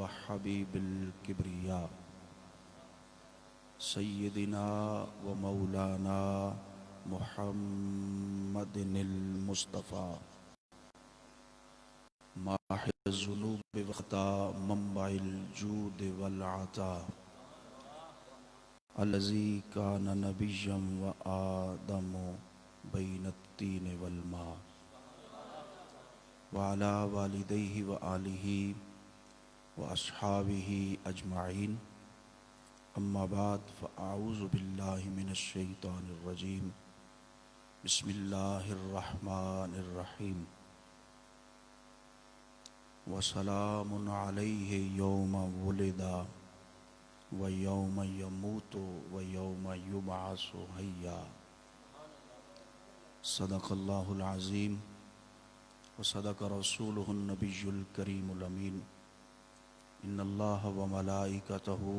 व हबीबिल किब्रिया सय्यदिना व मौलाना मुहम्मदिनिल मुस्तफ़ा माहिज़ ज़ुनूब व ख़ता मंबाइल जूद वल अता अल्लज़ी कान नबिय्यम व आदम बैनत्तीन वल मा व अला वालिदैहि व आलिहि व अस्हाबिहि अजमाइन अम्मा बाद फ़अऊज़ु बिल्लाहि मिनश शैतानिर रजीम बिस्मिल्लाहिर रहमानिर रहीम व सलामुन अलैहि यौम वुलिदा व यौम यमूतु व यौम युबअसु हय्या सदक़ल्लाहुल अज़ीम व सदक़ रसूलुहुन नबियुल करीमुल अमीन इन्नल्लाह व मलाइकतहु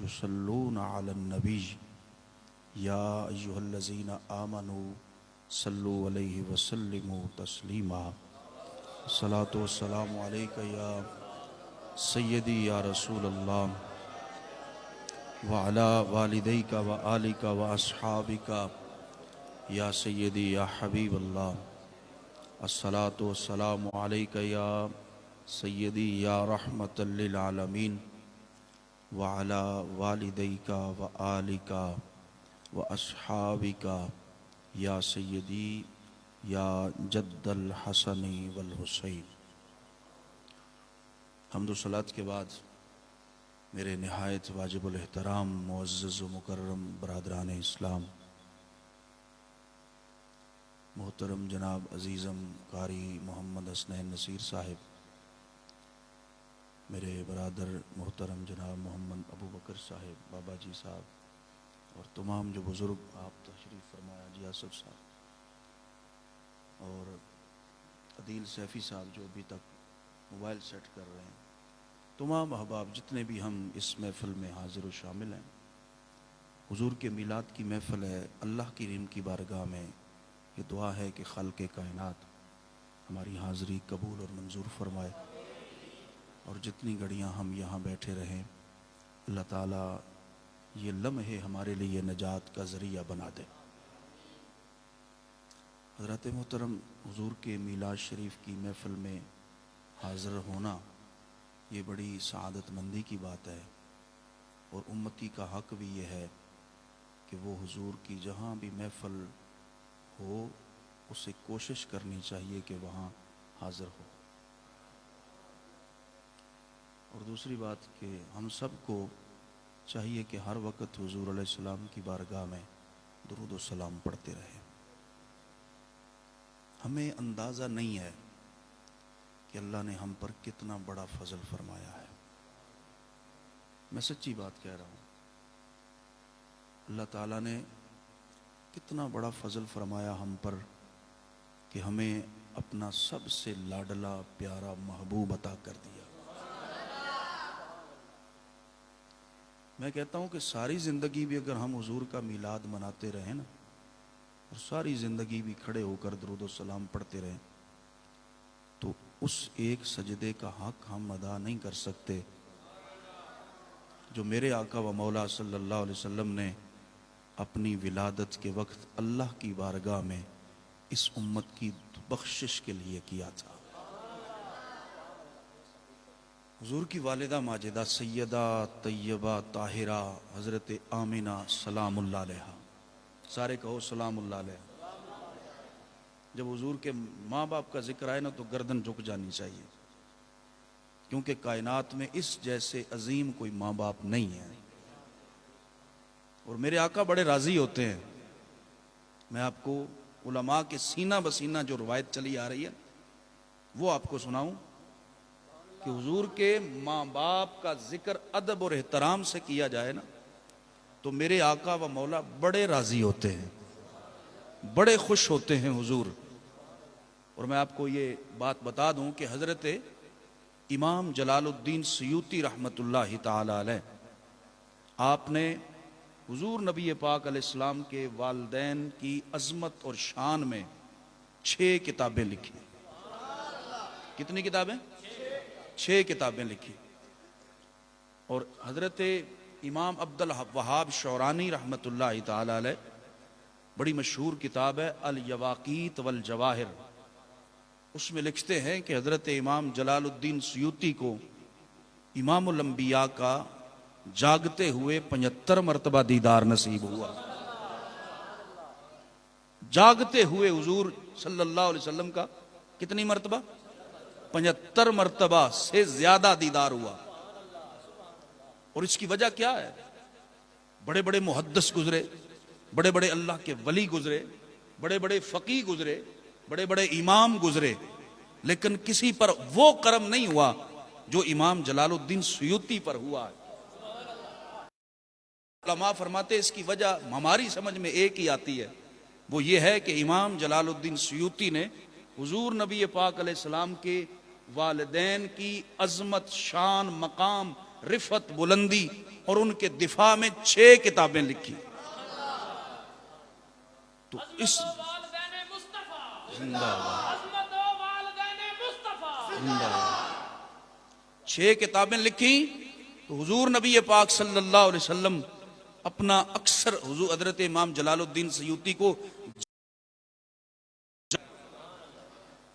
युसल्लूना अलन नबी या अय्युहल्लज़ीना आमनू सल्लु अलैहि व सल्लिमू तस्लीमा सलातो वस्सलामु अलैका या सय्यदी या रसूल अल्लाह व अला वालिदैका व आलिका व अस्हाबिका या सय्यदी या हबीब अल्लाह अस्सलातो वस्सलामु अलैका या सय्यदी या रहमतल लिल आलमीन व अला वालिदैका व आलिका व अस्हाबिका या सय्यदी या जद्दल हसनी वल हुसैन। हम्दो सलात के बाद मेरे निहायत वाजिबुल एहतराम मुअज़्ज़ज़ व मुकर्रम बरादरान इस्लाम, मोहतरम जनाब अज़ीज़म कारी मोहम्मद हसनैन नसीर साहिब, मेरे बरादर मोहतरम जनाब मोहम्मद अबू बकर साहिब, बाबा जी साहब और तमाम जो बुज़ुर्ग आप तशरीफ़ फरमाया, जी आसफ़ साहब और अदील सैफ़ी साहब जो अभी तक मोबाइल सेट कर रहे हैं, तमाम अहबाब जितने भी हम इस महफ़िल में हाज़िर व शामिल हैं। हुज़ूर के मीलाद की महफ़िल है। अल्लाह की रिम की बारगाह में ये दुआ है कि ख़ालिक़े कायनात हमारी हाज़िरी कबूल और मंजूर फरमाए और जितनी घड़ियाँ हम यहाँ बैठे रहें अल्लाह ताला ये लम्हे हमारे लिए नजात का ज़रिया बना दे। हज़रत मोहतरम हुज़ूर के मीलाद शरीफ की महफ़िल में हाज़िर होना ये बड़ी सआदतमंदी की बात है और उम्मती का हक़ भी ये है कि वो हुज़ूर की जहाँ भी महफ़िल हो उसे कोशिश करनी चाहिए कि वहाँ हाज़िर हो। और दूसरी बात कि हम सब को चाहिए कि हर वक्त हुज़ूर अलैहिस्सलाम की बारगाह में दुरूद व सलाम पढ़ते रहें। हमें अंदाज़ा नहीं है कि अल्लाह ने हम पर कितना बड़ा फ़ज़ल फरमाया है। मैं सच्ची बात कह रहा हूँ, अल्लाह ताला ने कितना बड़ा फ़ज़ल फरमाया हम पर कि हमें अपना सबसे लाडला प्यारा महबूब अता कर दिया। मैं कहता हूँ कि सारी ज़िंदगी भी अगर हम हुज़ूर का मीलाद मनाते रहें ना और सारी ज़िंदगी भी खड़े होकर दुरूद व सलाम पढ़ते रहें तो उस एक सजदे का हक़ हम अदा नहीं कर सकते जो मेरे आका व मौला सल्लल्लाहु अलैहि वसल्लम ने अपनी विलादत के वक्त अल्लाह की बारगाह में इस उम्मत की बख्शिश के लिए किया था। हुज़ूर की वालिदा माजिदा सैयदा तैयबा ताहिरा हज़रत आमिना सलामुल्लाह अलैहा, सारे कहो सलामुल्लाह अलैहा। जब हुज़ूर के माँ बाप का जिक्र आए ना तो गर्दन झुक जानी चाहिए, क्योंकि कायनात में इस जैसे अजीम कोई माँ बाप नहीं है और मेरे आका बड़े राज़ी होते हैं। मैं आपको उलमा के सीना बसीना जो रवायत चली आ रही है वो आपको सुनाऊं कि हुज़ूर के माँ बाप का जिक्र अदब और एहतराम से किया जाए ना तो मेरे आका व मौला बड़े राज़ी होते हैं, बड़े खुश होते हैं हुज़ूर। और मैं आपको ये बात बता दूं कि हज़रत इमाम जलालुद्दीन सयूती रहमतुल्लाहि ताला अलैह, आपने हुज़ूर नबी पाक अलैहिस्सलाम के वालिदैन की अज़मत और शान में 6 किताबें लिखी। कितनी किताबें? 6 किताबें लिखी। और हजरत इमाम अब्दुल वहाब शौरानी रहमतुल्लाह ताला अलैह, बड़ी मशहूर किताब है अल यवाकीत वल जवाहिर, उसमें लिखते हैं कि हजरत इमाम जलालुद्दीन सुयूती को इमामुल अंबिया का जागते हुए 75 मरतबा दीदार नसीब हुआ। जागते हुए हुजूर सल्लल्लाहु अलैहि वसल्लम का कितनी मरतबा? 75 मरतबा से ज्यादा दीदार हुआ। और इसकी वजह क्या है? बड़े बड़े मुहद्दिस गुजरे, बड़े बड़े अल्लाह के वली गुजरे, बड़े बड़े फकीह गुजरे, बड़े बड़े इमाम गुजरे, लेकिन किसी पर वो करम नहीं हुआ जो इमाम जलालुद्दीन सुयूती पर हुआ है। उलमा फरमाते इसकी वजह हमारी समझ में एक ही आती है, वो ये है कि इमाम जलालुद्दीन सुयूती ने हुजूर नबी पाक अलैहिस्सलाम के वालिदैन की अजमत, शान, मकाम, रिफत, बुलंदी और उनके दिफा में 6 किताबें लिखी। तो इस जिंदाबाद 6 किताबें लिखी। तो हुजूर नबी पाक सल्लल्लाहु अलैहि वसल्लम अपना अक्सर हुजूर हजरत इमाम जलालुद्दीन सयूती को,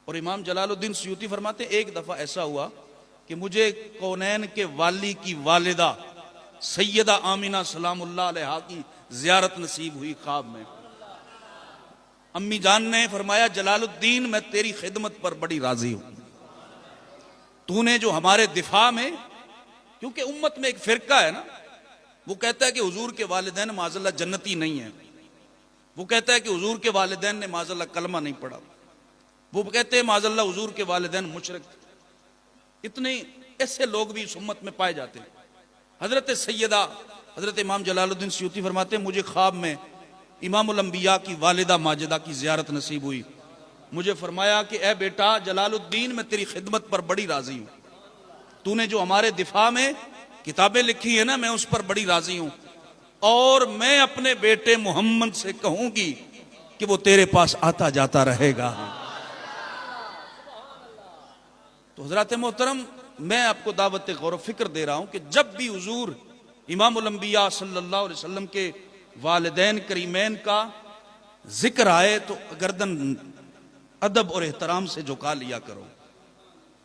और इमाम जलालुद्दीन सयूती फरमाते एक दफा ऐसा हुआ कि मुझे कौनैन के वाली की वालिदा सैयदा आमिना सलामुल्लाह अलैहा की जियारत नसीब हुई ख्वाब में। अम्मी जान ने फरमाया, जलालुद्दीन मैं तेरी खिदमत पर बड़ी राजी हूं, तूने जो हमारे दिफा में, क्योंकि उम्मत में एक फिरका है ना, वो कहता है कि हुजूर के वालिदैन माज़अल्लाह जन्नती नहीं है, वो कहता है कि हुजूर के वालिदैन ने माज़अल्लाह कलमा नहीं पढ़ा, वो कहते हैं माज़अल्लाह हुजूर के वालिदैन मुशरिक। इतने ऐसे लोग भी इस उम्मत में पाए जाते हैं। हजरत सैयदा हजरत इमाम जलालुद्दीन सयूती फरमाते हैं मुझे ख्वाब में इमामुल अंबिया की वालिदा माजिदा की जियारत नसीब हुई। मुझे फरमाया कि ए बेटा जलालुद्दीन मैं तेरी खिदमत पर बड़ी राजी हूं, तूने जो हमारे दिफा में किताबें लिखी है ना, मैं उस पर बड़ी राजी हूं, और मैं अपने बेटे मोहम्मद से कहूंगी कि वो तेरे पास आता जाता रहेगा। तो हजरत मोहतरम, मैं आपको दावत गौर फिक्र दे रहा हूं कि जब भी हुजूर इमामुल अंबिया सल्लल्लाहु अलैहि वसल्लम के वालिदैन करीमैन का जिक्र आए तो गर्दन अदब और एहतराम से झुका लिया करो।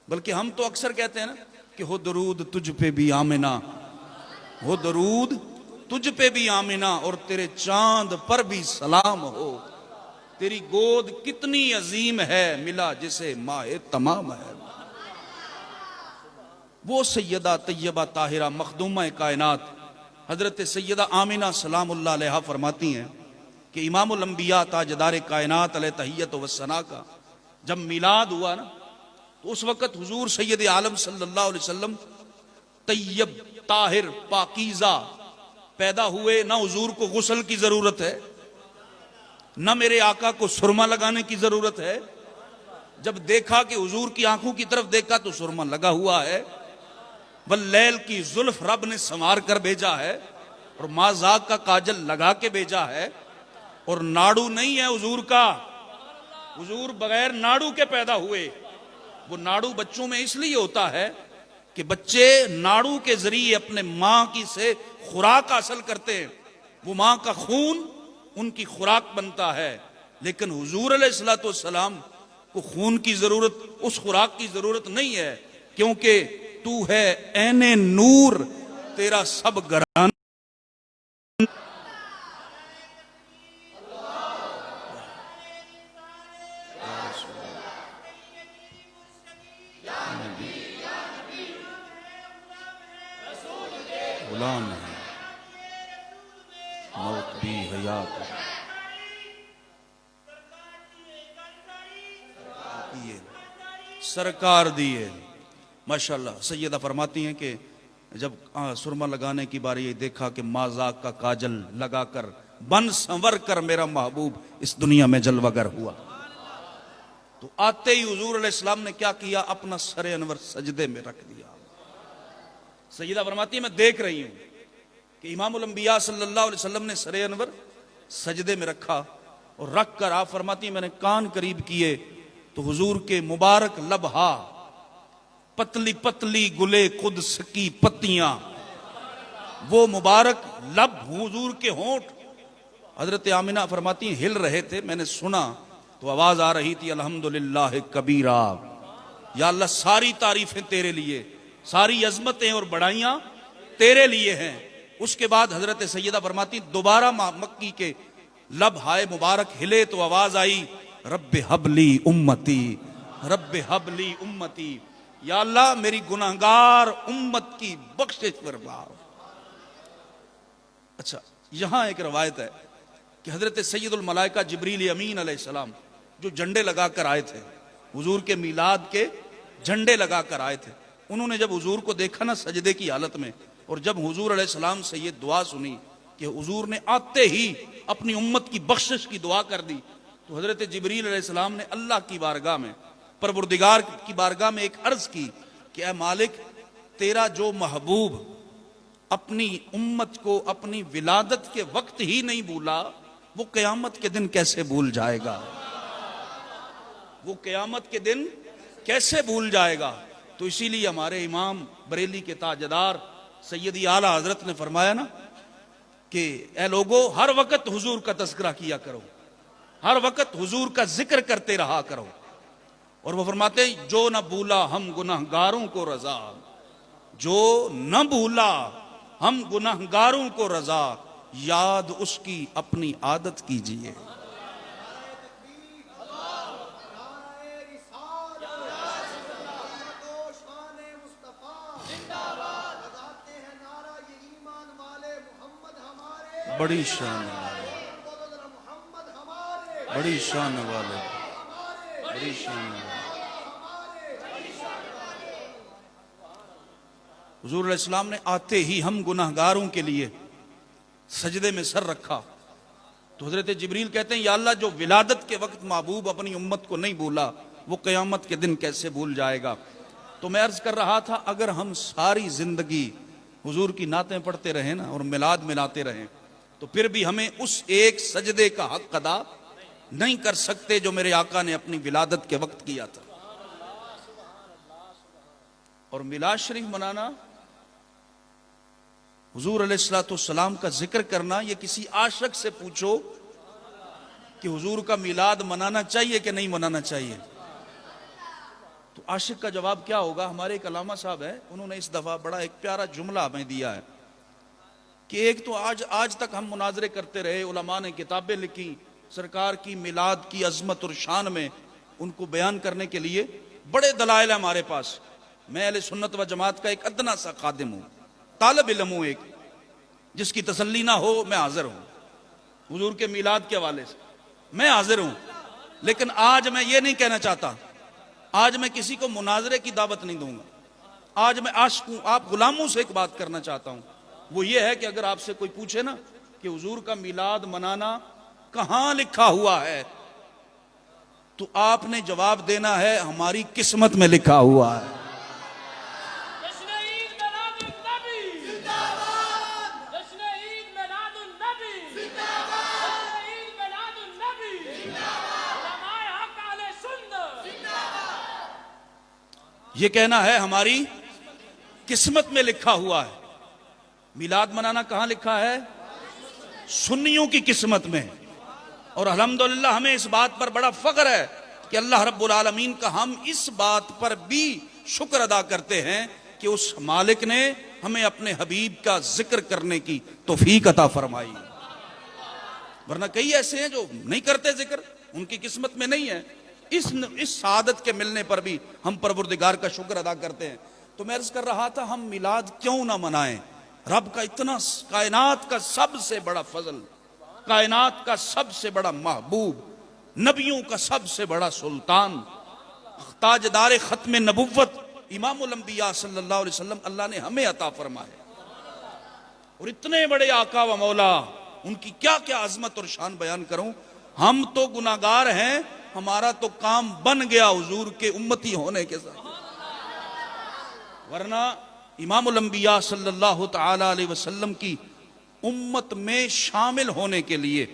बल्कि हम तो अक्सर कहते हैं ना कि हो दरूद तुझ पे भी आमिना, हो दरूद तुझ पे भी आमिना, और तेरे चांद पर भी सलाम हो, तेरी गोद कितनी अजीम है, मिला जिसे माहे तमाम है। वो सैयदा तैयबा ताहिरा मखदूमा कायनात हजरत सैयदा आमिना सलामुल्लाह अलैहा फरमाती हैं कि इमामुल अंबिया ताजदार कायनात अलैहि तहियत व सना का जब मिलाद हुआ ना, तो उस वक़्त हुजूर सैयद आलम सल्लल्लाहु अलैहि वसल्लम तैयब, ताहिर, पाकीज़ा पैदा हुए। ना हुजूर को गुस्ल की जरूरत है, ना मेरे आका को सुरमा लगाने की जरूरत है। जब देखा कि हुजूर की आंखों की तरफ देखा तो सुरमा लगा हुआ है, वल्लैल की जुल्फ रब ने संवार कर भेजा है, और माज़ाक का काजल लगा के भेजा है, और नाड़ू नहीं है हुजूर का, हुजूर बगैर नाड़ू के पैदा हुए। वो नाड़ू बच्चों में इसलिए होता है कि बच्चे नाड़ू के जरिए अपने मां की से खुराक हासिल करते हैं, वो मां का खून उनकी खुराक बनता है। लेकिन हुजूर अलैहिस्सलातु वस्सलाम को खून की जरूरत, उस खुराक की जरूरत नहीं है, क्योंकि तू है ऐने नूर, तेरा सब घराना गुलाम है, मौत भी हयात सरकार दिए। माशाल्लाह सैयदा फरमाती हैं कि जब सुरमा लगाने की बारी ये देखा कि माज़ाक का काजल लगाकर बन संवर कर मेरा महबूब इस दुनिया में जलवागर हुआ, तो आते ही हुजूर अलैहिस्सलाम ने क्या किया, अपना सरे अनवर सजदे में रख दिया। सैयदा फरमाती है मैं देख रही हूं कि इमामुल अंबिया सल्लल्लाहु अलैहि वसल्लम ने सरे अनवर सजदे में रखा, और रख कर आप फरमाती मैंने कान करीब किए तो हुजूर के मुबारक लबहा, पतली पतली गुले कुद्स की पत्तियां वो मुबारक लब हुजूर के होंठ, हजरत आमिना फरमाती हिल रहे थे, मैंने सुना तो आवाज आ रही थी अल्हम्दुलिल्लाह कबीरा, या अल्लाह सारी तारीफें तेरे लिए, सारी अजमतें और बड़ाइयां तेरे लिए हैं। उसके बाद हजरत सैयदा फरमाती दोबारा मक्की के लब हाय मुबारक हिले तो आवाज आई रब्बे हबली उम्मती, रब्बे हबली उम्मती, या अल्लाह मेरी गुनाहगार उम्मत की बख्शिश फरमा। अच्छा, यहां एक रवायत है कि हजरत सैयदुल मलाइका जिब्रील अमीन अलैहिस्सलाम जो झंडे लगाकर आए थे, हुजूर के मिलाद के झंडे लगाकर आए थे, उन्होंने जब हुजूर को देखा ना सजदे की हालत में, और जब हुजूर अलैहिस्सलाम से ये दुआ सुनी कि हुजूर ने आते ही अपनी उम्मत की बख्शिश की दुआ कर दी, तो हजरत जिब्रील अलैहिस्सलाम ने अल्लाह की बारगाह में, परवरदिगार की बारगाह में एक अर्ज की कि ऐ मालिक, तेरा जो महबूब अपनी उम्मत को अपनी विलादत के वक्त ही नहीं भूला, वो कयामत के दिन कैसे भूल जाएगा, वो कयामत के दिन कैसे भूल जाएगा। तो इसीलिए हमारे इमाम बरेली के ताजदार सैयदी आला हजरत ने फरमाया ना कि ए लोगो हर वक्त हुजूर का तज़किरा किया करो, हर वक्त हुजूर का जिक्र करते रहा करो। और वो फरमाते जो न भूला हम गुनाहगारों को रजा, जो न भूला हम गुनाहगारों को रजा, याद उसकी अपनी आदत कीजिए। बड़ी शान वाले, बड़ी शान वाले, बड़ी शान वाले। हुजूर अलैहिस्सलाम ने आते ही हम गुनाहगारों के लिए सजदे में सर रखा, तो हजरत जिब्रील कहते हैं या अल्लाह, जो विलादत के वक्त महबूब अपनी उम्मत को नहीं भूला, वो कयामत के दिन कैसे भूल जाएगा। तो मैं अर्ज कर रहा था, अगर हम सारी जिंदगी हुजूर की नातें पढ़ते रहे ना और मिलाद मिलाते रहें, तो फिर भी हमें उस एक सजदे का हक अदा नहीं कर सकते जो मेरे आका ने अपनी विलादत के वक्त किया था। और मिलाद शरीफ मनाना, हुजूर अलैहिस्सलाम का जिक्र करना, ये किसी आशिक से पूछो कि हुजूर का मिलाद मनाना चाहिए कि नहीं मनाना चाहिए, तो आशिक का जवाब क्या होगा। हमारे एक अल्लामा साहब है, उन्होंने इस दफा बड़ा एक प्यारा जुमला हमें दिया है कि एक तो आज तक हम मुनाजरे करते रहे, उलमा ने किताबें लिखी सरकार की मिलाद की अजमत और शान में, उनको बयान करने के लिए बड़े दलाइल है हमारे पास। मैं अहले सुन्नत व जमात का एक अदना सा खादिम हूं, तालिब इल्म हूं, एक जिसकी तसल्ली ना हो मैं हाजिर हूं, हुजूर के मिलाद के हवाले से मैं हाजिर हूं। लेकिन आज मैं ये नहीं कहना चाहता, आज मैं किसी को मुनाजरे की दावत नहीं दूंगा। आज मैं आशिक हूं, आप गुलामों से एक बात करना चाहता हूं, वो ये है कि अगर आपसे कोई पूछे ना कि हुजूर का मिलाद मनाना कहां लिखा हुआ है, तो आपने जवाब देना है हमारी किस्मत में लिखा हुआ है। ये कहना है हमारी किस्मत में लिखा हुआ है। मिलाद मनाना कहां लिखा है? सुन्नियों की किस्मत में। और अल्हम्दुलिल्लाह हमें इस बात पर बड़ा फख्र है कि अल्लाह रब्बुल आलमीन का हम इस बात पर भी शुक्र अदा करते हैं कि उस मालिक ने हमें अपने हबीब का जिक्र करने की तौफीक अता फरमाई। वरना कई ऐसे हैं जो नहीं करते जिक्र, उनकी किस्मत में नहीं है। इस सादत के मिलने पर भी हम परवरदिगार का शुक्र अदा करते हैं। तो मैं अर्ज कर रहा था, हम मिलाद क्यों ना मनाएं? रब का इतना, कायनात का सबसे बड़ा फजल, कायनात का सबसे बड़ा महबूब, नबियों का सबसे बड़ा सुल्तान, ताजदार खत्म नबुव्वत इमामुल अंबिया सल्लल्लाहु अलैहि वसल्लम अल्लाह ने हमें अता फरमाए। और इतने बड़े आका व मौला, उनकी क्या क्या अजमत और शान बयान करूं। हम तो गुनाहगार हैं, हमारा तो काम बन गया हुजूर के उम्मती होने के साथ। वरना इमामुल अंबिया सल्लल्लाहु तआला अलैहि वसल्लम की उम्मत में शामिल होने के लिए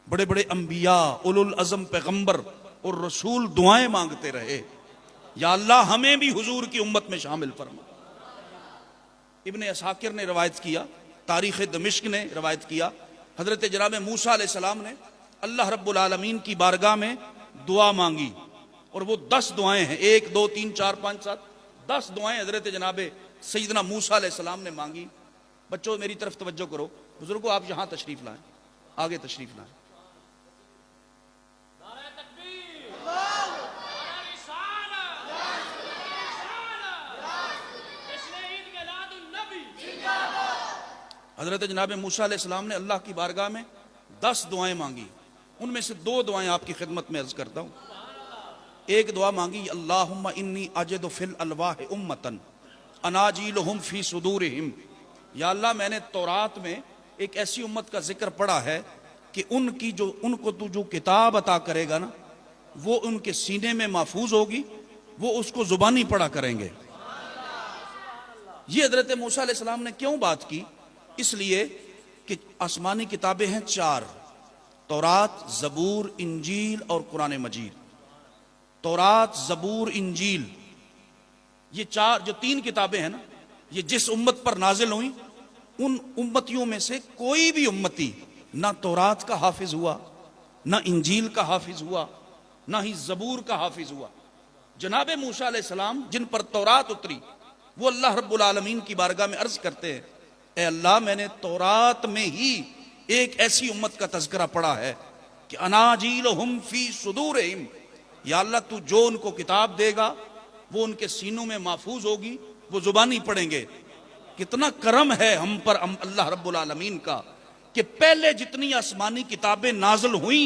बड़े बड़े अंबिया, उलुल अज़म पैगंबर और रसूल दुआएं मांगते रहे, या अल्लाह हमें भी हुजूर की उम्मत में शामिल फरमा। इब्ने असाकिर ने रवायत किया, तारीख़ दमिश्क ने रवायत किया, हज़रत जनाब मूसा अलैहिस्सलाम ने अल्लाह रब्बुल आलमीन की बारगाह में दुआ मांगी, और वो 10 दुआएं हैं, 1 2 3 4 5 7 10 दुआएं हज़रत जनाब सैयदना मूसा अलैहिस्सलाम ने मांगी। बच्चों मेरी तरफ तवज्जो करो, बुजुर्गों आप यहाँ तशरीफ लाएं, आगे तशरीफ लाएं। हज़रत जनाब मूसा अलैहिस्सलाम ने अल्लाह की बारगाह में 10 दुआएं मांगी, उनमें से 2 दुआएं आपकी खिदमत में अर्ज करता हूँ। एक दुआ मांगी, अल्लाहुम्मा इन्नी अजिदु फिल अलवाह उम्मतन अनाजीलुहुम फी सुदूरिहिम, या अल्लाह मैंने तौरात में एक ऐसी उम्मत का जिक्र पढ़ा है कि उनको तू जो किताब अता करेगा ना, वो उनके सीने में महफूज होगी, वो उसको जुबानी पढ़ा करेंगे। ये हज़रत मूसा अलैहिस्सलाम ने क्यों बात की? इसलिए कि आसमानी किताबें हैं 4, तौरात, ज़बूर, इंजील और कुरान मजीद। तौरात, ज़बूर, इंजील, ये 4 जो 3 किताबें हैं ना, ये जिस उम्मत पर नाजिल हुई, उन उम्मतियों में से कोई भी उम्मती ना तौरात का हाफिज हुआ, ना इंजील का हाफिज हुआ, ना ही ज़बूर का हाफिज हुआ। जनाब मूसा अलैहिस्सलाम जिन पर तौरात उतरी, वो अल्लाह रब्बुल आलमीन की बारगाह में अर्ज करते हैं, ए अल्लाह मैंने तौरात में ही एक ऐसी उम्मत का तज़किरा पढ़ा है कि अनाजीलुहुम फी सुदूरिहिम, या अल्लाह तू जो उनको किताब देगा वो उनके सीनों में महफूज होगी, वो जुबानी पढ़ेंगे। कितना करम है हम पर अल्लाह रब्बुल आलमीन का कि पहले जितनी आसमानी किताबें नाज़िल हुई,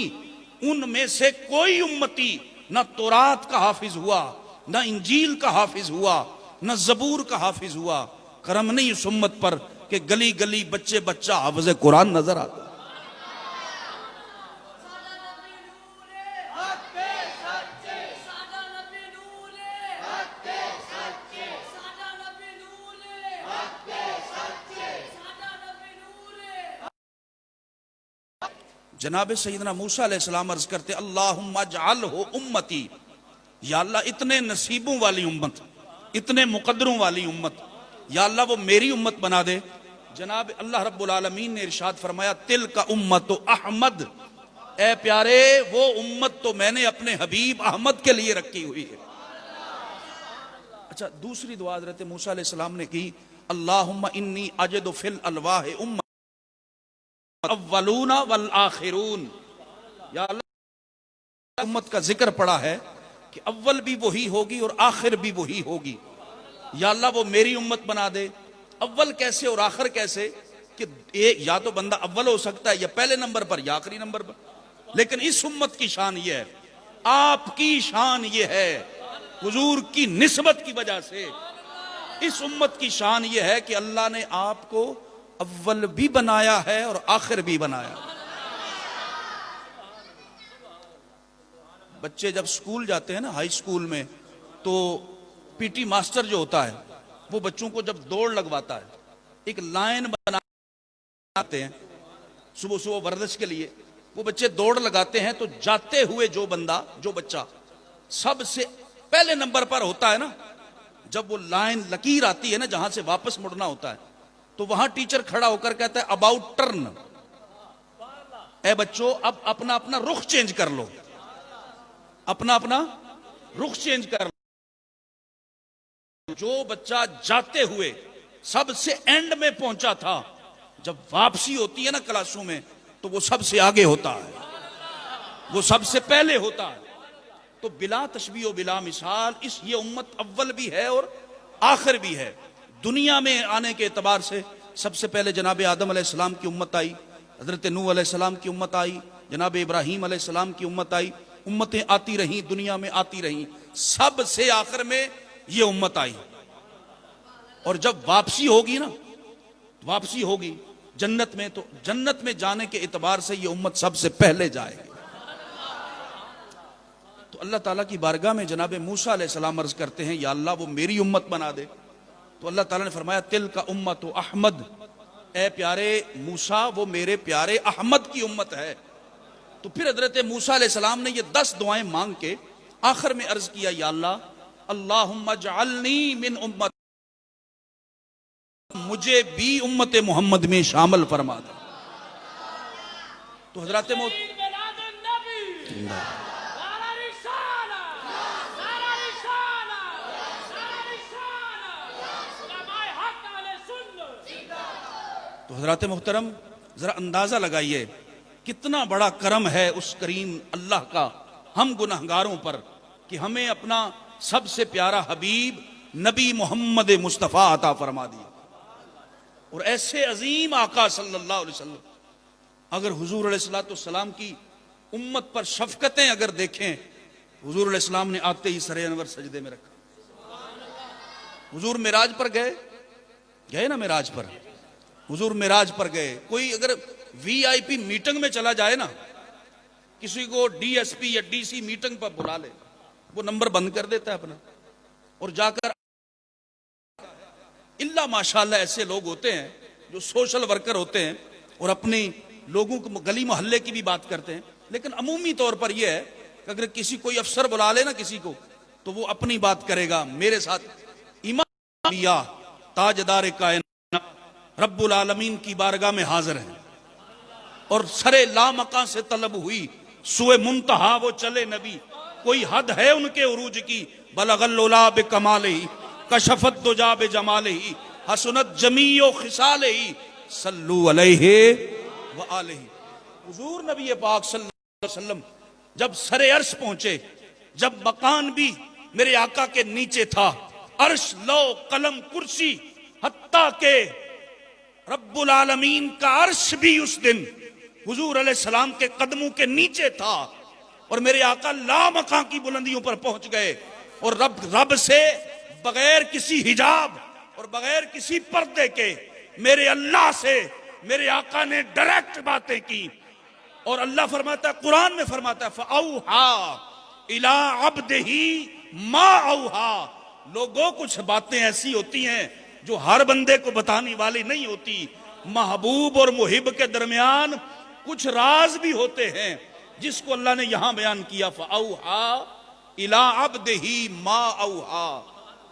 उनमें से कोई उम्मती ना तौरात का हाफिज हुआ, ना इंजील का हाफिज हुआ, ना ज़बूर का हाफिज हुआ। करम नहीं इस उम्मत पर कि गली गली बच्चे बच्चा हाफिज कुरान नजर आता। जनाब सैयदना मूसा अलैहिस्सलाम अर्ज करते, अल्लाहुम्मा जअलहु उम्मती, या अल्लाह इतने नसीबों वाली उम्मत, इतने मुकद्दरों वाली उम्मत, या अल्लाह वो मेरी उम्मत बना दे। जनाब अल्लाह रब्बुल आलमीन ने इरशाद फरमाया, तिल का उम्मत अहमद, ए प्यारे वो उम्मत तो मैंने अपने हबीब अहमद के लिए रखी हुई है। अच्छा, दूसरी दुआ हज़रत मूसा अलैहिस्सलाम ने की, अल्लाहुम्मा इन्नी अजिदु फिल अलवाह उम्मत अव्वलूना वल आखिरून, या अल्लाह उम्मत का जिक्र पड़ा है कि अव्वल भी वही होगी और आखिर भी वही होगी। या अल्लाह वो मेरी उम्मत बना दे। अव्वल कैसे और आखिर कैसे? कि या तो बंदा अव्वल हो सकता है या पहले नंबर पर या आखिरी नंबर पर, लेकिन इस उम्मत की शान ये है, आपकी शान ये है, हुजूर की निस्बत की वजह से इस उम्मत की शान ये है कि अल्लाह ने आपको अव्वल भी बनाया है और आखिर भी बनाया। बच्चे जब स्कूल जाते हैं ना, हाई स्कूल में, तो पीटी मास्टर जो होता है वो बच्चों को जब दौड़ लगवाता है, एक लाइन बनाते हैं सुबह सुबह वर्जिश के लिए, वो बच्चे दौड़ लगाते हैं, तो जाते हुए जो बच्चा सबसे पहले नंबर पर होता है ना, जब वो लाइन लकीर आती है ना जहां से वापस मुड़ना होता है, तो वहां टीचर खड़ा होकर कहता है अबाउट टर्न, ए बच्चों अब अपना अपना रुख चेंज कर लो, अपना अपना रुख चेंज कर लो। जो बच्चा जाते हुए सबसे एंड में पहुंचा था, जब वापसी होती है ना क्लासों में, तो वो सबसे आगे होता है, वो सबसे पहले होता है। तो बिला तशबीह और बिला मिसाल ये उम्मत अव्वल भी है और आखिर भी है। दुनिया में आने के एतबार से सबसे पहले जनाब आदम अलैहिस्सलाम की उम्मत आई, हजरत नूह अलैहिस्सलाम की उम्मत आई, जनाब इब्राहीम अलैहिस्सलाम की उम्मत आई, उम्मतें आती रहीं, दुनिया में आती रहीं, सबसे आखिर में ये उम्मत आई। और जब वापसी होगी ना, वापसी होगी जन्नत में, तो जन्नत में जाने के एतबार से ये उम्मत सबसे पहले जाएगी। तो अल्लाह ताला की बारगाह में जनाब मूसा अलैहिस्सलाम अर्ज करते हैं, या अल्लाह वो मेरी उम्मत बना दे। तो अल्लाह ताला ने फरमाया, तिल का उम्मत अहमद, ए प्यारे मूसा वो मेरे प्यारे अहमद की उम्मत है। तो फिर हजरत मूसा अलैहिस्सलाम ने ये 10 दुआएं मांग के आखिर में अर्ज किया, या अल्लाह अल्लाहुम्मा जअलनी मिन उम्मत मुझे भी उम्मत मोहम्मद में शामिल फरमा दे। तो हजरत मोहतरम जरा अंदाजा लगाइए कितना बड़ा करम है उस करीम अल्लाह का हम गुनहगारों पर कि हमें अपना सबसे प्यारा हबीब नबी मोहम्मद मुस्तफ़ा अता फरमा दिया। और ऐसे अजीम आका सल्लल्लाहु अलैहि वसल्लम अगर हुजूर अलैहिस्सलाम की उम्मत पर शफकतें अगर देखें, हुजूर अलैहिस्सलाम ने आते ही सरे अनवर सजदे में रखा। हुजूर मिराज पर गए ना, मिराज पर हुजूर मिराज पर गए। कोई अगर वीआईपी मीटिंग में चला जाए ना, किसी को डीएसपी या डीसी मीटिंग पर बुला ले, वो नंबर बंद कर देता है अपना और जाकर, इल्ला माशाअल्लाह ऐसे लोग होते हैं जो सोशल वर्कर होते हैं और अपनी लोगों को गली मोहल्ले की भी बात करते हैं। लेकिन अमूमी तौर पर यह है कि अगर किसी कोई अफसर बुला ले ना किसी को, तो वो अपनी बात करेगा। मेरे साथ इमाम ताजदार कायनात रब्बुल आलमीन की बारगाह में हाजिर हैं और सरे लामका से तलब हुई सुए मुंतहा वो चले नबी। कोई हद है उनके उरूज की, बलगल्लोला बे कमाले ही कशफत दुजा बे जमाले ही हसनत जमीओ खिसाले ही सल्लु अलैहि व आलिहि। हुजूर नबी पाक सल्लल्लाहु अलैहि वसल्लम जब सरे अर्श पहुंचे, जब मकान भी मेरे आका के नीचे था, अर्श लो कलम कुर्सी हत्ता के रब्बुल आलमीन का अर्श भी उस दिन हुजूर अलैहिस्सलाम के कदमों के नीचे था और मेरे आका लामका की बुलंदियों पर पहुंच गए और रब से बगैर किसी हिजाब और बगैर किसी पर्दे के मेरे अल्लाह से मेरे आका ने डायरेक्ट बातें की। और अल्लाह फरमाता है, कुरान में फरमाता है, फअौहा इला अब्दिही मा औहा। लोगों कुछ बातें ऐसी होती हैं जो हर बंदे को बताने वाली नहीं होती। महबूब और मुहिब के दरमियान कुछ राज भी होते हैं जिसको अल्लाह ने यहां बयान किया, फअौहा इला अब्दिही मा औहा।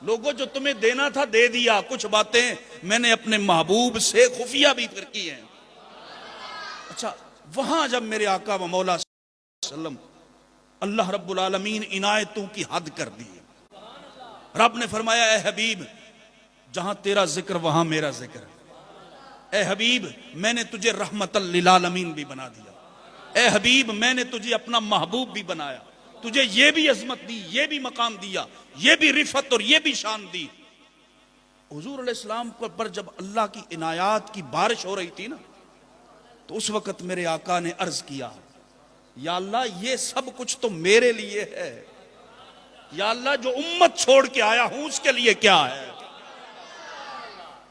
लोगों जो तुम्हें देना था दे दिया, कुछ बातें मैंने अपने महबूब से खुफिया भी फिर की हैं। अच्छा, वहां जब मेरे आका व मौला सल्लम अल्लाह रब्बुल आलमीन इनायतों की हद कर दी, रब ने फरमाया, ए हबीब जहां तेरा जिक्र वहां मेरा जिक्र। ए हबीब मैंने तुझे रहमतल लिल आलमीन भी बना दिया। ए हबीब मैंने तुझे अपना महबूब भी बनाया, तुझे ये भी अजमत दी, ये भी मकाम दिया, ये भी रिफत और ये भी शान दी। हुजूर अलैहिस्सलाम पर जब अल्लाह की इनायात की बारिश हो रही थी ना, तो उस वक्त मेरे आका ने अर्ज किया, या अल्लाह ये सब कुछ तो मेरे लिए है, या अल्लाह जो उम्मत छोड़ के आया हूं उसके लिए क्या है?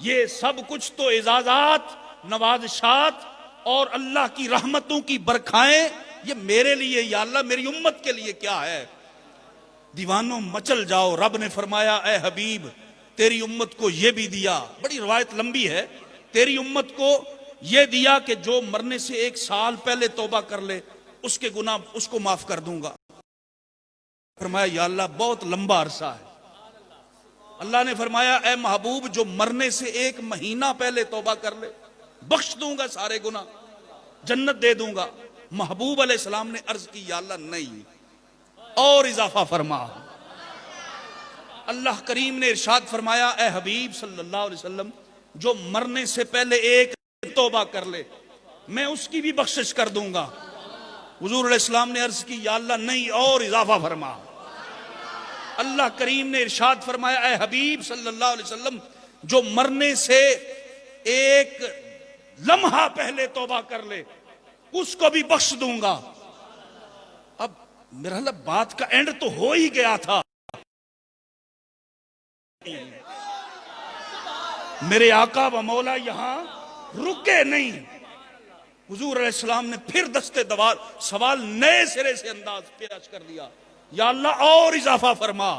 ये सब कुछ तो इजाजात, नवाजिशात और अल्लाह की रहमतों की बरखाएं ये मेरे लिए, या अल्लाह मेरी उम्मत के लिए क्या है? दीवानों मचल जाओ। रब ने फरमाया, ए हबीब तेरी उम्मत को ये भी दिया, बड़ी रवायत लंबी है, तेरी उम्मत को ये दिया कि जो मरने से 1 साल पहले तौबा कर ले उसके गुनाह उसको माफ कर दूंगा। फरमाया, या अल्लाह बहुत लंबा अरसा है। अल्लाह ने फरमाया, ए महबूब जो मरने से 1 महीना पहले तौबा कर ले बख्श दूंगा सारे गुनाह, जन्नत दे दूंगा। महबूब अलैहिस्सलाम ने अर्ज की, या अल्लाह नहीं और इजाफा फरमा। अल्लाह करीम ने इरशाद फरमाया, ए हबीब सल्लल्लाहु अलैहि वसल्लम जो मरने से पहले 1 तौबा कर ले मैं उसकी भी बख्शिश कर दूंगा। हुजूर अलैहिस्सलाम ने अर्ज की, या अल्लाह नहीं और इजाफा फरमा। अल्लाह करीम ने इरशाद फरमाया, ए हबीब सल्लल्लाहु अलैहि वसल्लम जो मरने से 1 लम्हा पहले तौबा कर ले उसको भी बख्श दूंगा। अब मेरा बात का एंड तो हो ही गया था, मेरे आका व मौला यहां रुके नहीं। हुजूर अलैहिस्सलाम ने फिर दस्ते दवार सवाल नए सिरे से अंदाज पेश कर दिया, या अल्लाह और इजाफा फरमा।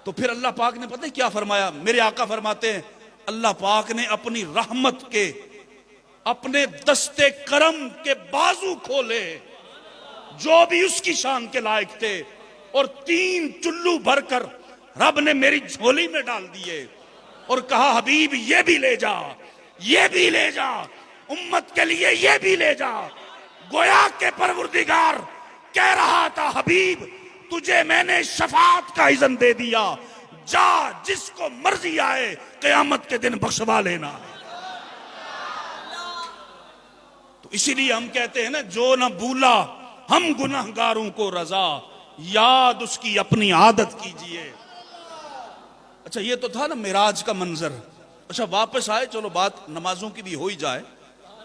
तो फिर अल्लाह पाक ने पता है क्या फरमाया? मेरे आका फरमाते हैं, अल्लाह पाक ने अपनी रहमत के अपने दस्ते करम के बाजू खोले जो भी उसकी शान के लायक थे और 3 चुल्लू भरकर रब ने मेरी झोली में डाल दिए। और कहा हबीब ये भी ले जा, ये भी ले जा, उम्मत के लिए ये भी ले जा। गोया के परवरदिगार कह रहा था हबीब तुझे मैंने शफाअत का इज़्न दे दिया, जा जिसको मर्जी आए क़यामत के दिन बख्शवा लेना। तो इसीलिए हम कहते हैं ना, जो न भूला हम गुनहगारों को रजा, याद उसकी अपनी आदत कीजिए। अच्छा, ये तो था ना मिराज का मंजर। अच्छा, वापस आए, चलो बात नमाजों की भी हो ही जाए।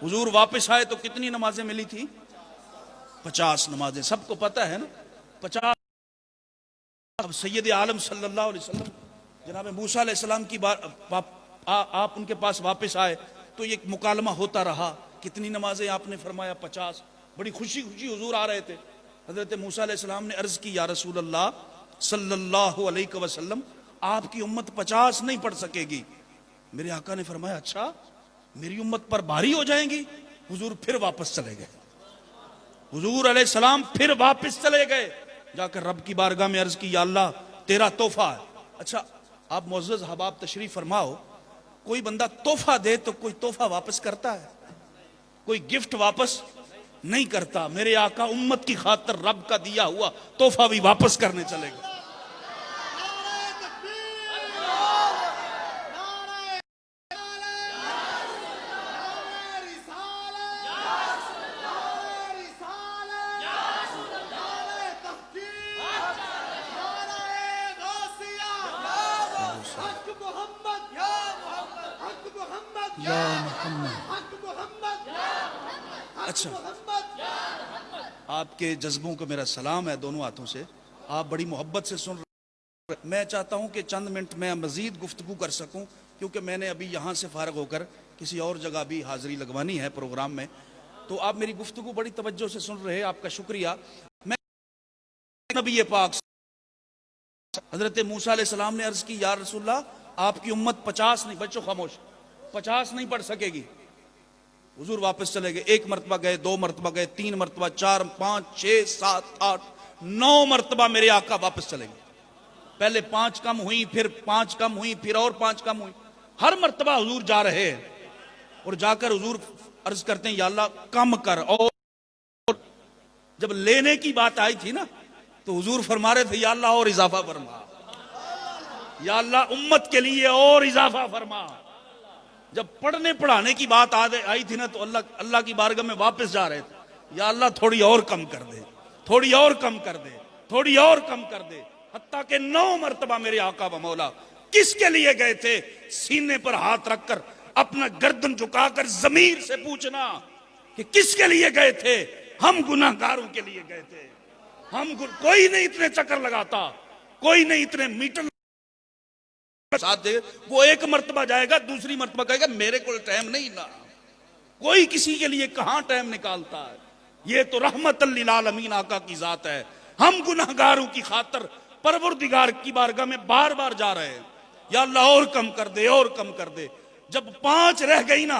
हुजूर वापस आए तो कितनी नमाजें मिली थी? 50 नमाजें, सबको पता है ना 50। अब सैयद आलम सल्लल्लाहु अलैहि वसल्लम जनाब मूसा अलैहिस्सलाम की आप उनके पास वापस आए तो ये मुकालमा होता रहा, कितनी नमाजें आपने फरमाया? 50। बड़ी खुशी खुशी हुजूर आ रहे थे। हजरत मूसा अलैहिस्सलाम ने अर्ज की, या रसूल अल्लाह सल्लल्लाहु अलैहि वसल्लम, आपकी उम्मत 50 नहीं पढ़ सकेगी। मेरे आका ने फरमाया, अच्छा मेरी उम्मत पर भारी हो जाएंगी। हुजूर फिर वापस चले गए। हुजूर अलैहिस्सलाम फिर वापस चले गए, जाकर रब की बारगाह में अर्ज की, या अल्लाह तेरा तोहफा है। अच्छा, आप मुअज़्ज़ज़ हबाब तशरीफ फरमाओ, कोई बंदा तोहफा दे तो कोई तोहफा वापस करता है? कोई गिफ्ट वापस नहीं करता। मेरे आका उम्मत की खातिर रब का दिया हुआ तोहफा भी वापस करने चले गए। अच्छा, आपके जज्बों को मेरा सलाम है दोनों हाथों से। आप बड़ी मोहब्बत से सुन रहे। मैं चाहता हूं कि चंद मिनट में मजीद गुफ्तगू कर सकूं, क्योंकि मैंने अभी यहां से फारग होकर किसी और जगह भी हाजिरी लगवानी है प्रोग्राम में। तो आप मेरी गुफ्तगू बड़ी तवज्जो से सुन रहे हैं, आपका शुक्रिया। मैं नबी पाक हजरत मूसा अलैहिस्सलाम ने अर्ज की, या रसूलल्लाह आपकी उम्मत 50 नहीं, बच्चों खामोश, 50 नहीं पढ़ सकेगी। हुजूर वापस चले गए। 1 मरतबा गए, 2 मरतबा गए, 3 मरतबा, 4, 5, 6, 7, 8, 9 मरतबा मेरे आका वापस चले गए। पहले 5 कम हुई, फिर 5 कम हुई, फिर और 5 कम हुई। हर मरतबा हुजूर जा रहे हैं और जाकर हुजूर अर्ज करते हैं, या अल्लाह कम कर। और जब लेने की बात आई थी ना, तो हुजूर फरमा रहे थे, या अल्लाह और इजाफा फरमा, या अल्लाह उम्मत के लिए और इजाफा फरमा। जब पढ़ने पढ़ाने की बात आई थी ना, तो अल्लाह की बारगाह में वापस जा रहे थे, या अल्लाह थोड़ी और कम कर दे, थोड़ी और कम कर दे, थोड़ी और कम कर दे। हत्ता के 9 मरतबा मेरे आका व मौला किसके लिए गए थे? सीने पर हाथ रखकर अपना गर्दन झुकाकर जमीर से पूछना कि किसके लिए गए थे? हम गुनाहगारों के लिए गए थे। कोई नहीं इतने चक्कर लगाता, कोई नहीं इतने मीटर साथ दे। वो 1 मरतबा जाएगा, दूसरी मरतबा कहेगा मेरे को टाइम नहीं ना। कोई किसी के लिए कहां टाइम निकालता है? ये तो रहमतल लिल आलमीन आका की जात है। हम गुनाहगारों की खातिर परवरदिगार की बारगाह में बार बार जा रहे हैं, या अल्लाह और कम कर दे, और कम कर दे। जब 5 रह गई ना,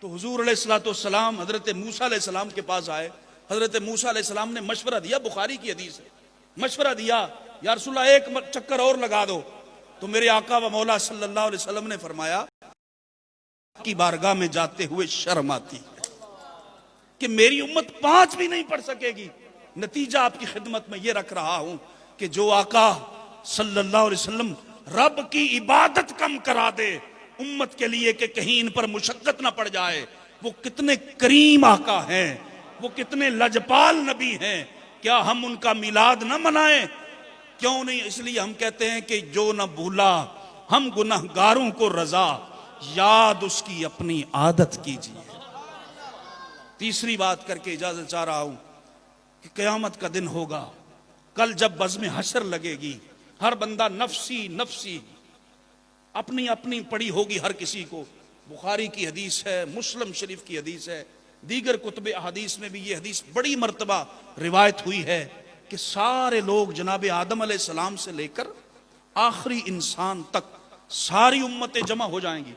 तो हुजूर अलैहिस्सलाम हजरत मूसा अलैहिस्सलाम के पास आए। हजरत मूसा अलैहिस्सलाम ने मशवरा दिया, बुखारी की हदीस है, मशवरा दिया, या रसूलल्लाह 1 चक्कर और लगा दो। तो मेरे आका व मौला सल्लल्लाहु अलैहि वसल्लम ने फरमाया की बारगाह में जाते हुए शर्म आती है कि मेरी उम्मत 5 भी नहीं पढ़ सकेगी। नतीजा आपकी खिदमत में यह रख रहा हूं कि जो आका सल्लल्लाहु अलैहि वसल्लम रब की इबादत कम करा दे उम्मत के लिए कि कहीं इन पर मुशक्कत ना पड़ जाए, वो कितने करीम आका हैं, वो कितने लजपाल नबी हैं। क्या हम उनका मिलाद ना मनाएं? क्यों नहीं? इसलिए हम कहते हैं कि जो न भूला हम गुनाहगारों को रजा, याद उसकी अपनी आदत कीजिए। तीसरी बात करके इजाजत चाह रहा हूं कि क़यामत का दिन होगा, कल जब बज़्म हशर लगेगी, हर बंदा नफसी नफसी अपनी अपनी पड़ी होगी हर किसी को। बुखारी की हदीस है, मुस्लिम शरीफ की हदीस है, दीगर कुतुब हदीस में भी ये हदीस बड़ी मर्तबा रिवायत हुई है कि सारे लोग जनाब आदम अलैहिस्सलाम से लेकर आखिरी इंसान तक सारी उम्मतें जमा हो जाएंगी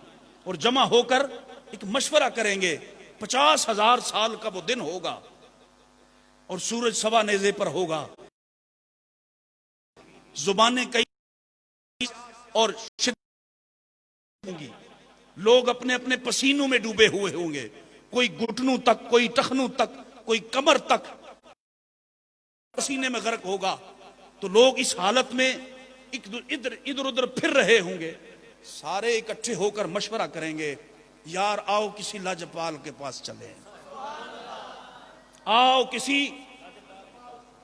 और जमा होकर एक मशवरा करेंगे। 50,000 साल का वो दिन होगा और सूरज सवा नेज़े पर होगा, जुबानें कई और होंगी, लोग अपने अपने पसीनों में डूबे हुए होंगे, कोई घुटनों तक, कोई टखनों तक, कोई कमर तक पसीने में गर्क होगा। तो लोग इस हालत में इधर उधर फिर रहे होंगे। सारे इकट्ठे होकर मशवरा करेंगे, यार आओ किसी लाजपाल के पास चले, आओ किसी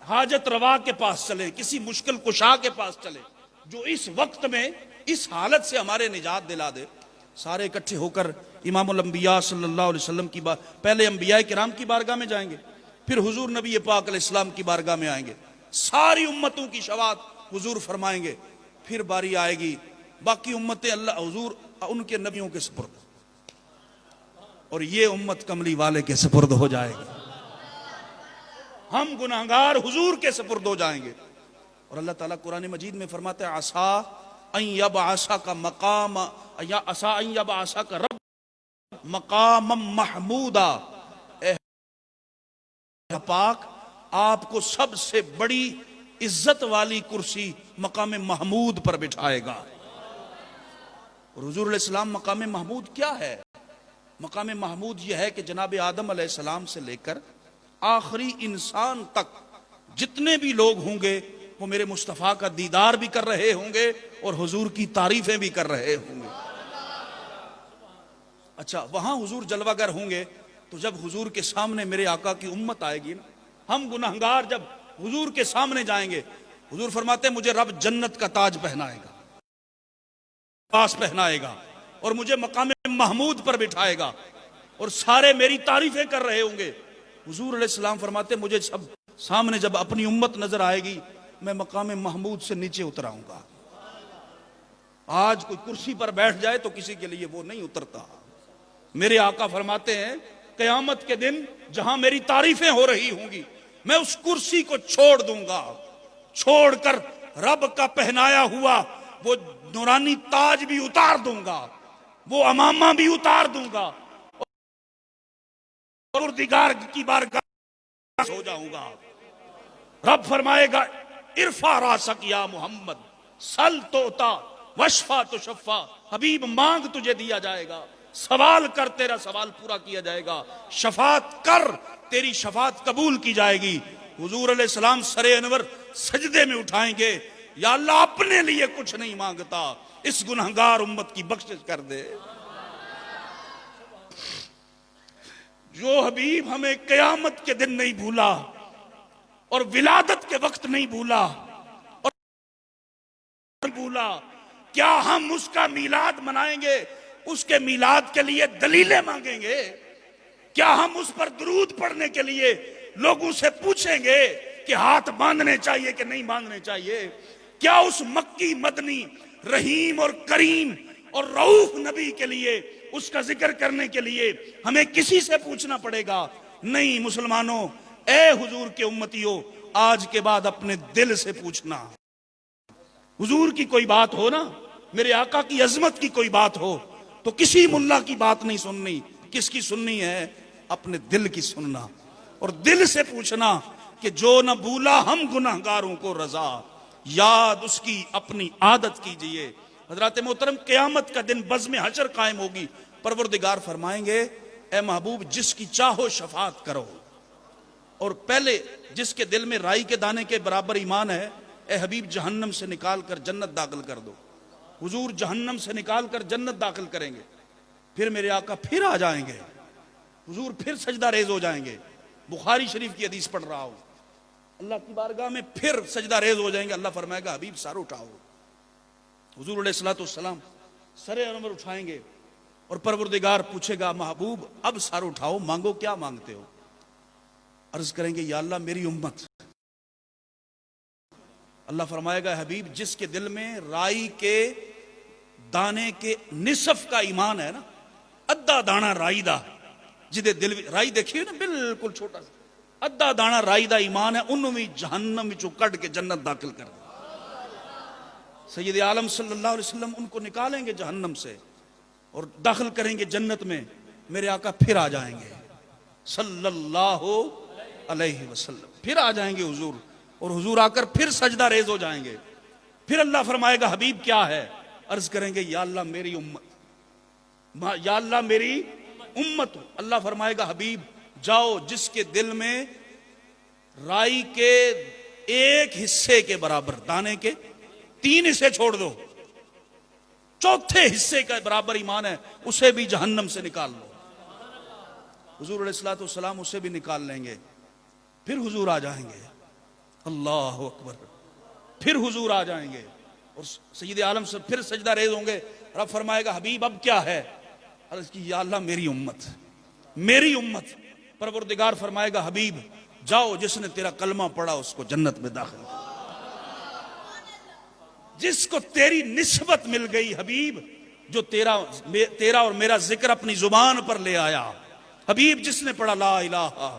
हाजत रवा के पास चले, किसी मुश्किल कुशा के पास चले, जो इस वक्त में इस हालत से हमारे निजात दिला दे। सारे इकट्ठे होकर इमामुल अंबिया सल्लल्लाहु अलैहि वसल्लम की पहले अंबिया किराम की बारगाह में जाएंगे, फिर हुजूर नबी पाक अलैहिस्सलाम की बारगाह में आएंगे, सारी उम्मतों की शफाअत हुजूर फरमाएंगे। फिर बारी आएगी बाकी उम्मतें अल्लाह हुजूर उनके नबियों के सुपुर्द, और ये उम्मत कमली वाले के सुपुर्द हो जाएगी। हम गुनाहगार हुजूर के सुपुर्द हो जाएंगे। और अल्लाह ताला कुरान मजीद में फरमाते हैं, आसा अय्यब आशा का मकाम या आसा अय्यब आशा का रब मकाम महमूदा, पाक आपको सबसे बड़ी इज्जत वाली कुर्सी मकाम महमूद पर बिठाएगा। और हुजूर अलैहिस्सलाम मकाम महमूद क्या है? मकाम महमूद यह है कि जनाब आदम अलैहिस्सलाम से लेकर आखिरी इंसान तक जितने भी लोग होंगे वो मेरे मुस्तफ़ा का दीदार भी कर रहे होंगे और हुजूर की तारीफें भी कर रहे होंगे। अच्छा, वहां हुजूर जलवागर होंगे तो जब हुजूर के सामने मेरे आका की उम्मत आएगी ना, हम गुनहगार जब हुजूर के सामने जाएंगे, हुजूर फरमाते हैं मुझे रब जन्नत का ताज पहनाएगा, पास पहनाएगा और मुझे मकाम महमूद पर बिठाएगा और सारे मेरी तारीफें कर रहे होंगे। हुजूर अलैहिस्सलाम फरमाते हैं मुझे सब सामने जब अपनी उम्मत नजर आएगी, मैं मकाम महमूद से नीचे उतर आऊंगा। आज कोई कुर्सी पर बैठ जाए तो किसी के लिए वो नहीं उतरता। मेरे आका फरमाते हैं कयामत के दिन जहां मेरी तारीफें हो रही होंगी, मैं उस कुर्सी को छोड़ दूंगा, छोड़कर रब का पहनाया हुआ वो नूरानी ताज भी उतार दूंगा, वो अमामा भी उतार दूंगा और दिगार की बारगाह हो जाऊंगा। रब फरमाएगा इरफा रासक या मोहम्मद सल तोता वशफा तो शफा, हबीब मांग तुझे दिया जाएगा, सवाल कर तेरा सवाल पूरा किया जाएगा, शफात कर तेरी शफात कबूल की जाएगी। हुजूर अलैहिस्सलाम सरे अनवर सजदे में उठाएंगे, या अल्लाह अपने लिए कुछ नहीं मांगता, इस गुनहगार उम्मत की बख्शिश कर दे। जो हबीब हमें कयामत के दिन नहीं भूला और विलादत के वक्त नहीं भूला और भूला, क्या हम उसका मीलाद मनाएंगे, उसके मीलाद के लिए दलीलें मांगेंगे? क्या हम उस पर दुरूद पढ़ने के लिए लोगों से पूछेंगे कि हाथ बांधने चाहिए कि नहीं बांधने चाहिए? क्या उस मक्की मदनी रहीम और करीम और रऊफ नबी के लिए उसका जिक्र करने के लिए हमें किसी से पूछना पड़ेगा? नहीं मुसलमानों, ए हुजूर के उम्मतियों, आज के बाद अपने दिल से पूछना। हुजूर की कोई बात हो ना, मेरे आका की अजमत की कोई बात हो, तो किसी मुल्ला की बात नहीं सुननी। किसकी सुननी है? अपने दिल की सुनना और दिल से पूछना कि जो न भूला हम गुनाहगारों को रजा, याद उसकी अपनी आदत कीजिए। हजरत मोहतरम क़यामत का दिन बज़्म हशर कायम होगी, परवरदिगार फरमाएंगे ए महबूब जिसकी चाहो शफात करो, और पहले जिसके दिल में राई के दाने के बराबर ईमान है, ए हबीब जहन्नम से निकाल कर जन्नत दाखिल कर दो। हुजूर जहन्नम से निकाल कर जन्नत दाखिल करेंगे, फिर मेरे आका फिर आ जाएंगे, हुजूर फिर सजदा रेज हो जाएंगे। बुखारी शरीफ की हदीस पढ़ रहा हूं, अल्लाह की बारगाह में फिर सजदा रेज हो जाएंगे। अल्लाह फरमाएगा हबीब सर उठाओ। हुजूर अलैहिस्सलाम सरे अनवर उठाएंगे और परवरदिगार पूछेगा महबूब अब सर उठाओ, मांगो क्या मांगते हो? अर्ज करेंगे या अल्लाह मेरी उम्मत। अल्लाह फरमाएगा हबीब जिसके दिल में राई के दाने के निसफ का ईमान है ना, अद्धा दाना राई दा, जिदे दिल राई देखिए ना बिल्कुल छोटा सा, अद्धा दाना राई दा ईमान है, उन्होंने भी जहन्नम विचों कट के जन्नत दाखिल कर दे। सैयद आलम सल्लल्लाहु अलैहि वसल्लम उनको निकालेंगे जहन्नम से और दाखिल करेंगे जन्नत में। मेरे आका फिर आ जाएंगे सल्लल्लाहु अलैहि वसल्लम, फिर आ जाएंगे हुजूर, और हुजूर आकर फिर सजदा रेज हो जाएंगे। फिर अल्लाह फरमाएगा हबीब क्या है? अर्ज करेंगे या अल्लाह मेरी उम्मत। या अल्लाह मेरी उम्मत हो। अल्लाह फरमाएगा हबीब जाओ, जिसके दिल में राई के एक हिस्से के बराबर, दाने के 3 हिस्से छोड़ दो, चौथे हिस्से के बराबर ईमान है, उसे भी जहन्नम से निकाल लो। हुजूर अलैहिस्सलाम उसे भी निकाल लेंगे, फिर हुजूर आ जाएंगे, अल्लाह अकबर, फिर हुजूर आ जाएंगे और सയ്यद आलम से फिर सजदा रेज होंगे। रब फरमाएगा हबीब अब क्या है? अर्ज़ की या अल्लाह मेरी उम्मत, मेरी उम्मत। परवरदिगार फरमाएगा हबीब जाओ, जिसने तेरा कलमा पढ़ा उसको जन्नत में दाखिल, जिसको तेरी निस्बत मिल गई हबीब, जो तेरा और मेरा जिक्र अपनी जुबान पर ले आया हबीब, जिसने पढ़ा ला इलाहा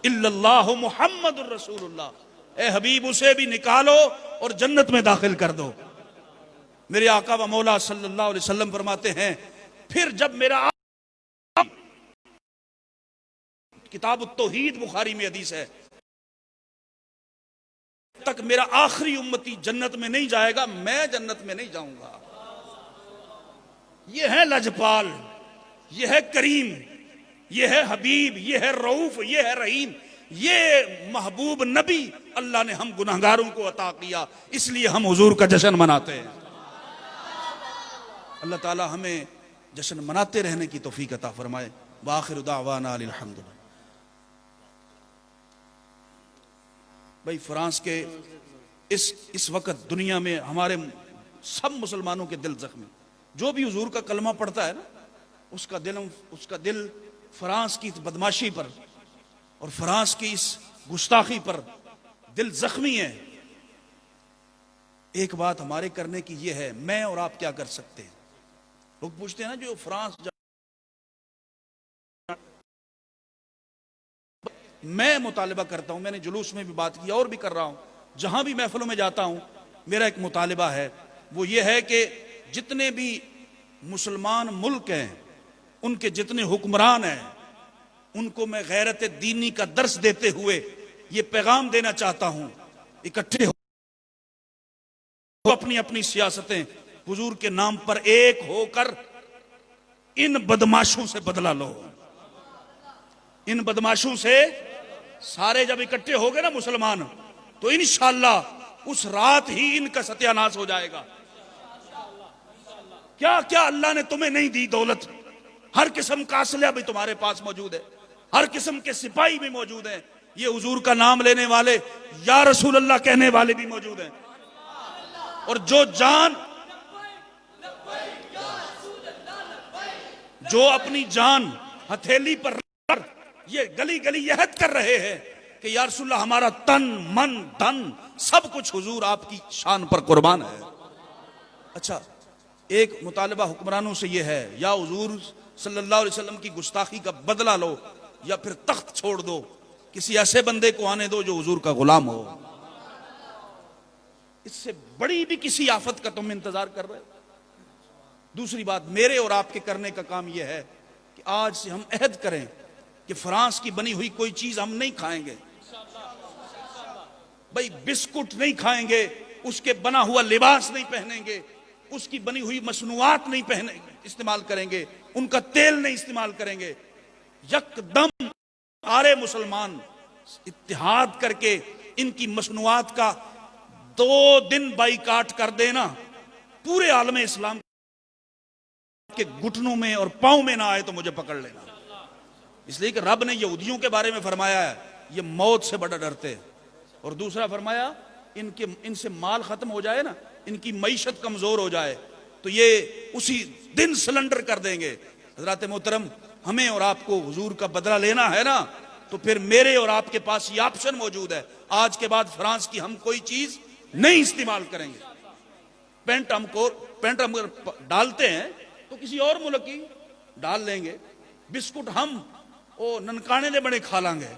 इल्लल्लाहु मुहम्मदुर रसूलुल्लाह, ए हबीब उसे भी निकालो और जन्नत में दाखिल कर दो। मेरे आका व मौला सल्लल्लाहु अलैहि वसल्लम फरमाते हैं फिर जब मेरा, किताब तौहीद बुखारी में हदीस है, तक मेरा आखिरी उम्मती जन्नत में नहीं जाएगा, मैं जन्नत में नहीं जाऊंगा। यह है लजपाल, यह है करीम, यह है हबीब, यह है रऊफ, यह है रहीम, ये महबूब नबी अल्लाह ने हम गुनाहगारों को अता किया, इसलिए हम हुजूर का जश्न मनाते हैं। अल्लाह ताला हमें जश्न मनाते रहने की तौफीक अता फरमाए। वाखिर दावाना अनिल हम्दुलिल्लाह। भाई फ्रांस के इस वक्त दुनिया में हमारे सब मुसलमानों के दिल जख्मी, जो भी हुजूर का कलमा पढ़ता है ना, उसका दिल फ्रांस की बदमाशी पर और फ्रांस की इस गुस्ताखी पर दिल जख्मी है। एक बात हमारे करने की यह है, मैं और आप क्या कर सकते हैं? लोग पूछते हैं ना, जो फ्रांस मैं मुतालिबा करता हूं, मैंने जुलूस में भी बात की और भी कर रहा हूं, जहां भी महफिलों में जाता हूं, मेरा एक मुतालिबा है, वो ये है कि जितने भी मुसलमान मुल्क हैं, उनके जितने हुक्मरान हैं, उनको मैं गैरत दीनी का दर्स देते हुए ये पैगाम देना चाहता हूं, इकट्ठे हो अपनी अपनी सियासतें हुजूर के नाम पर एक होकर इन बदमाशों से बदला लो। इन बदमाशों से सारे जब इकट्ठे हो गए ना मुसलमान, तो इंशाअल्लाह उस रात ही इनका सत्यानाश हो जाएगा। क्या क्या अल्लाह ने तुम्हें नहीं दी दौलत? हर किस्म का असलहा भी तुम्हारे पास मौजूद है, हर किस्म के सिपाही भी मौजूद हैं, ये हुजूर का नाम लेने वाले या रसूल अल्लाह कहने वाले भी मौजूद हैं, और जो अपनी जान हथेली पर ये गली गली यहद कर रहे हैं कि या रसूल अल्लाह हमारा तन मन धन सब कुछ हुजूर आपकी शान पर कुर्बान है। अच्छा, एक मुतालिबा हुक्मरानों से यह है, या हुजूर सल्लल्लाहु अलैहि वसल्लम की गुस्ताखी का बदला लो, या फिर तख्त छोड़ दो, किसी ऐसे बंदे को आने दो जो हुजूर का गुलाम हो। इससे बड़ी भी किसी आफत का तुम इंतजार कर रहे हो? दूसरी बात, मेरे और आपके करने का काम यह है कि आज से हम अहद करें कि फ्रांस की बनी हुई कोई चीज हम नहीं खाएंगे। भाई बिस्कुट नहीं खाएंगे, उसके बना हुआ लिबास नहीं पहनेंगे, उसकी बनी हुई मसनूआत नहीं पहनेंगे, इस्तेमाल करेंगे, उनका तेल नहीं इस्तेमाल करेंगे। यकदम सारे मुसलमान इत्तिहाद करके इनकी मसनूआत का 2 दिन बाइकाट कर देना, पूरे आलम इस्लाम के घुटनों में और पांव में ना आए तो मुझे पकड़ लेना। इसलिए कि रब ने यहूदियों के बारे में फरमाया है ये मौत से बड़ा डरते हैं, और दूसरा फरमाया इनसे माल खत्म हो जाए ना, इनकी मईशत कमजोर हो जाए तो ये उसी दिन सिलेंडर कर देंगे। हजरत मोहतरम, हमें और आपको हुजूर का बदला लेना है ना, तो फिर मेरे और आपके पास ये ऑप्शन मौजूद है। आज के बाद फ्रांस की हम कोई चीज नहीं इस्तेमाल करेंगे। पेंट हम डालते हैं तो किसी और मुल्क की डाल लेंगे। बिस्कुट हम ननकाने दे बने खा लांगे,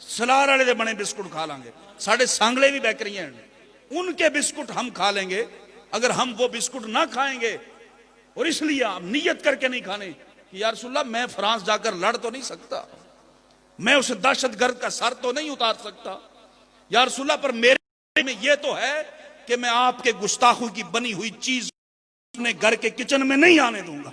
सलार वाले दे बने बिस्कुट खा लांगे, साढ़े सांगले भी बेकरियां उनके बिस्कुट हम खा लेंगे। अगर हम वो बिस्कुट ना खाएंगे, और इसलिए आप नियत करके नहीं खाने कि यार रसूलल्लाह मैं फ्रांस जाकर लड़ तो नहीं सकता, मैं उस दहशतगर्द का सर तो नहीं उतार सकता यार रसूलल्लाह, पर मेरे में ये तो है कि मैं आपके गुस्ताखों की बनी हुई चीज अपने घर के किचन में नहीं आने दूंगा।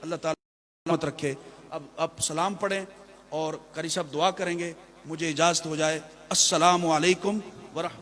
अल्लाह ताला मत रखे। अब सलाम पढ़ें और करी साहब दुआ करेंगे, मुझे इजाज़त हो जाए। अस्सलामु अलैकुम व रहमतुल्लाह।